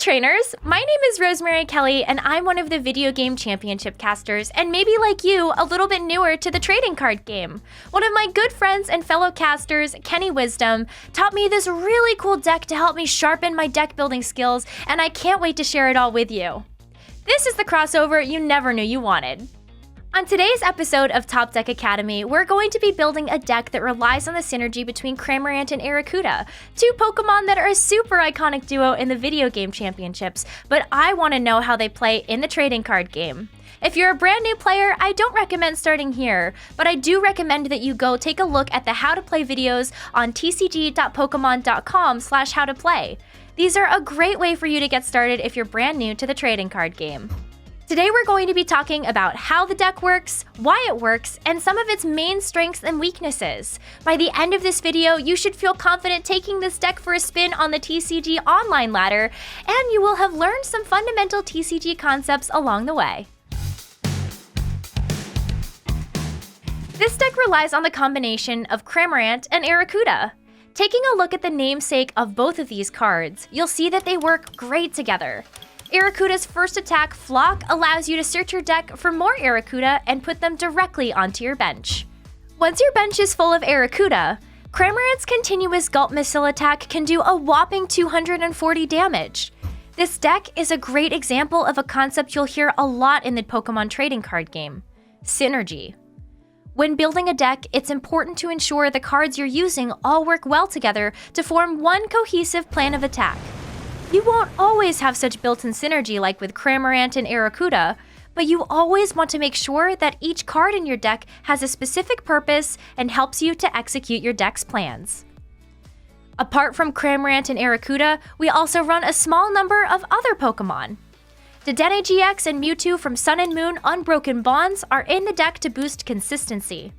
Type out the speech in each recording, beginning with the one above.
trainers! My name is Rosemary Kelley, and I'm one of the video game championship casters, and maybe like you, a little bit newer to the trading card game. One of my good friends and fellow casters, Kenny Wisdom, taught me this really cool deck to help me sharpen my deck building skills, and I can't wait to share it all with you. This is the crossover you never knew you wanted. On today's episode of Top Deck Academy, we're going to be building a deck that relies on the synergy between Cramorant and Arrokuda, two Pokemon that are a super iconic duo in the video game championships, but I want to know how they play in the trading card game. If you're a brand new player, I don't recommend starting here, but I do recommend that you go take a look at the How to Play videos on tcg.pokemon.com/howtoplay. These are a great way for you to get started if you're brand new to the trading card game. Today we're going to be talking about how the deck works, why it works, and some of its main strengths and weaknesses. By the end of this video, you should feel confident taking this deck for a spin on the TCG online ladder, and you will have learned some fundamental TCG concepts along the way. This deck relies on the combination of Cramorant and Arrokuda. Taking a look at the namesake of both of these cards, you'll see that they work great together. Arrokuda's first attack, Flock, allows you to search your deck for more Arrokuda and put them directly onto your bench. Once your bench is full of Arrokuda, Cramorant's continuous Gulp Missile attack can do a whopping 240 damage. This deck is a great example of a concept you'll hear a lot in the Pokemon trading card game: synergy. When building a deck, it's important to ensure the cards you're using all work well together to form one cohesive plan of attack. You won't always have such built-in synergy like with Cramorant and Arrokuda, but you always want to make sure that each card in your deck has a specific purpose and helps you to execute your deck's plans. Apart from Cramorant and Arrokuda, we also run a small number of other Pokemon. Dedenne GX and Mewtwo from Sun and Moon Unbroken Bonds are in the deck to boost consistency.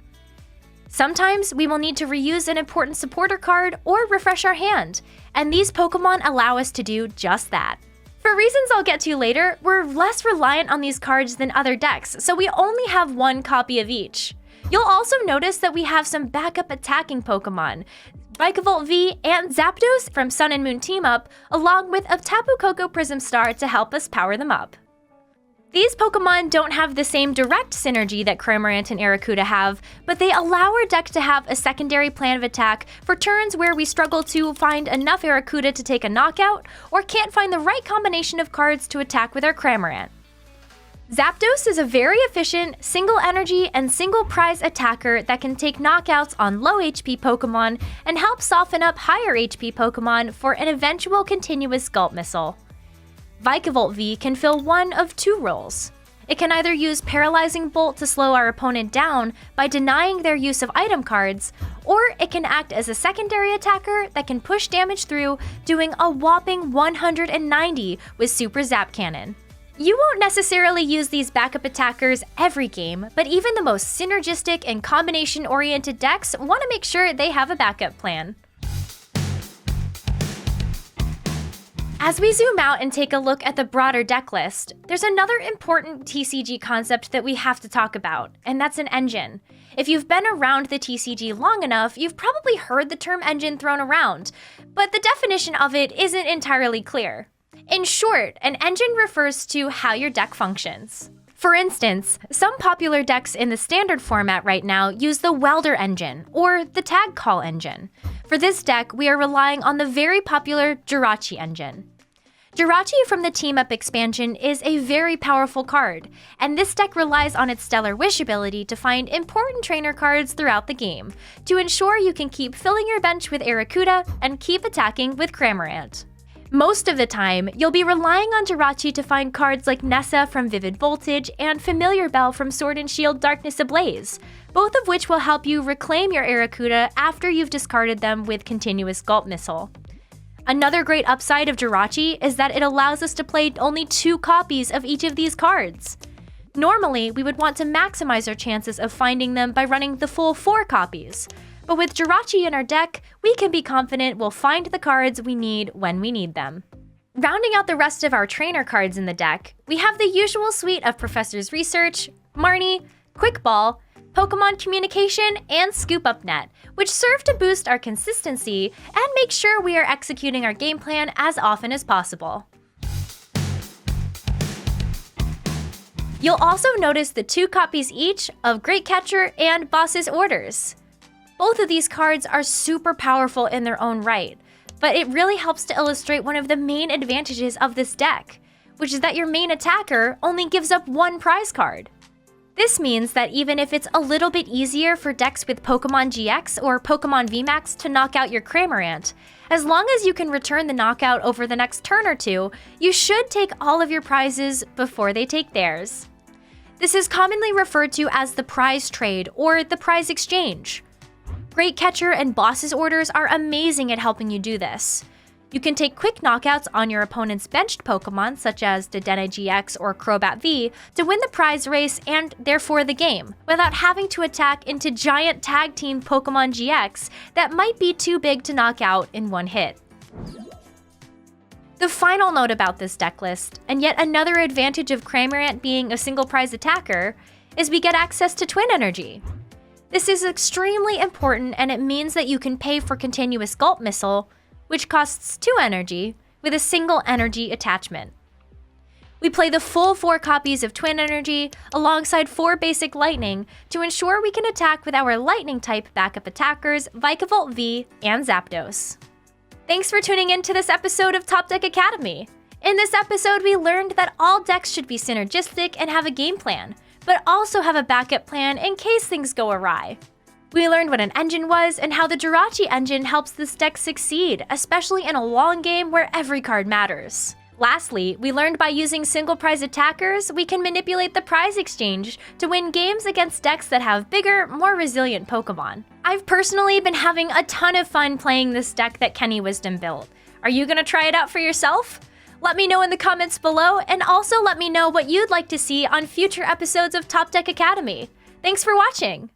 Sometimes we will need to reuse an important supporter card or refresh our hand, and these Pokemon allow us to do just that. For reasons I'll get to later, we're less reliant on these cards than other decks, so we only have one copy of each. You'll also notice that we have some backup attacking Pokemon, Vikavolt V and Zapdos from Sun and Moon Team Up, along with a Tapu Koko Prism Star to help us power them up. These Pokemon don't have the same direct synergy that Cramorant and Arrokuda have, but they allow our deck to have a secondary plan of attack for turns where we struggle to find enough Arrokuda to take a knockout, or can't find the right combination of cards to attack with our Cramorant. Zapdos is a very efficient, single energy and single prize attacker that can take knockouts on low HP Pokemon and help soften up higher HP Pokemon for an eventual continuous Gulp Missile. Vikavolt V can fill one of two roles. It can either use Paralyzing Bolt to slow our opponent down by denying their use of item cards, or it can act as a secondary attacker that can push damage through, doing a whopping 190 with Super Zap Cannon. You won't necessarily use these backup attackers every game, but even the most synergistic and combination-oriented decks want to make sure they have a backup plan. As we zoom out and take a look at the broader deck list, there's another important TCG concept that we have to talk about, and that's an engine. If you've been around the TCG long enough, you've probably heard the term engine thrown around, but the definition of it isn't entirely clear. In short, an engine refers to how your deck functions. For instance, some popular decks in the standard format right now use the Welder engine, or the Tag Call engine. For this deck, we are relying on the very popular Jirachi engine. Jirachi from the Team Up expansion is a very powerful card, and this deck relies on its Stellar Wish ability to find important trainer cards throughout the game, to ensure you can keep filling your bench with Arrokuda and keep attacking with Cramorant. Most of the time, you'll be relying on Jirachi to find cards like Nessa from Vivid Voltage and Familiar Bell from Sword and Shield Darkness Ablaze, both of which will help you reclaim your Arrokuda after you've discarded them with Continuous Gulp Missile. Another great upside of Jirachi is that it allows us to play only 2 copies of each of these cards. Normally, we would want to maximize our chances of finding them by running the full 4 copies, but with Jirachi in our deck, we can be confident we'll find the cards we need when we need them. Rounding out the rest of our trainer cards in the deck, we have the usual suite of Professor's Research, Marnie, Quick Ball, Pokemon Communication, and Scoop Up Net, which serve to boost our consistency and make sure we are executing our game plan as often as possible. You'll also notice the 2 copies each of Great Catcher and Boss's Orders. Both of these cards are super powerful in their own right, but it really helps to illustrate one of the main advantages of this deck, which is that your main attacker only gives up 1 prize card. This means that even if it's a little bit easier for decks with Pokemon GX or Pokemon VMAX to knock out your Cramorant, as long as you can return the knockout over the next turn or 2, you should take all of your prizes before they take theirs. This is commonly referred to as the prize trade or the prize exchange. Great Catcher and Boss's Orders are amazing at helping you do this. You can take quick knockouts on your opponent's benched Pokemon, such as Dedenne GX or Crobat V, to win the prize race and therefore the game, without having to attack into giant tag team Pokemon GX that might be too big to knock out in one hit. The final note about this deck list, and yet another advantage of Cramorant being a single prize attacker, is we get access to Twin Energy. This is extremely important, and it means that you can pay for continuous Gulp Missile, which costs 2 energy, with a single energy attachment. We play the full 4 copies of Twin Energy alongside 4 basic Lightning to ensure we can attack with our Lightning-type backup attackers Vikavolt V and Zapdos. Thanks for tuning in to this episode of Top Deck Academy. In this episode, we learned that all decks should be synergistic and have a game plan, but also have a backup plan in case things go awry. We learned what an engine was and how the Jirachi engine helps this deck succeed, especially in a long game where every card matters. Lastly, we learned by using single prize attackers, we can manipulate the prize exchange to win games against decks that have bigger, more resilient Pokemon. I've personally been having a ton of fun playing this deck that Kenny Wisdom built. Are you gonna try it out for yourself? Let me know in the comments below, and also let me know what you'd like to see on future episodes of Top Deck Academy. Thanks for watching!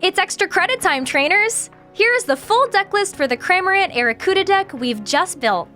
It's extra credit time, trainers! Here is the full deck list for the Cramorant Arrokuda deck we've just built.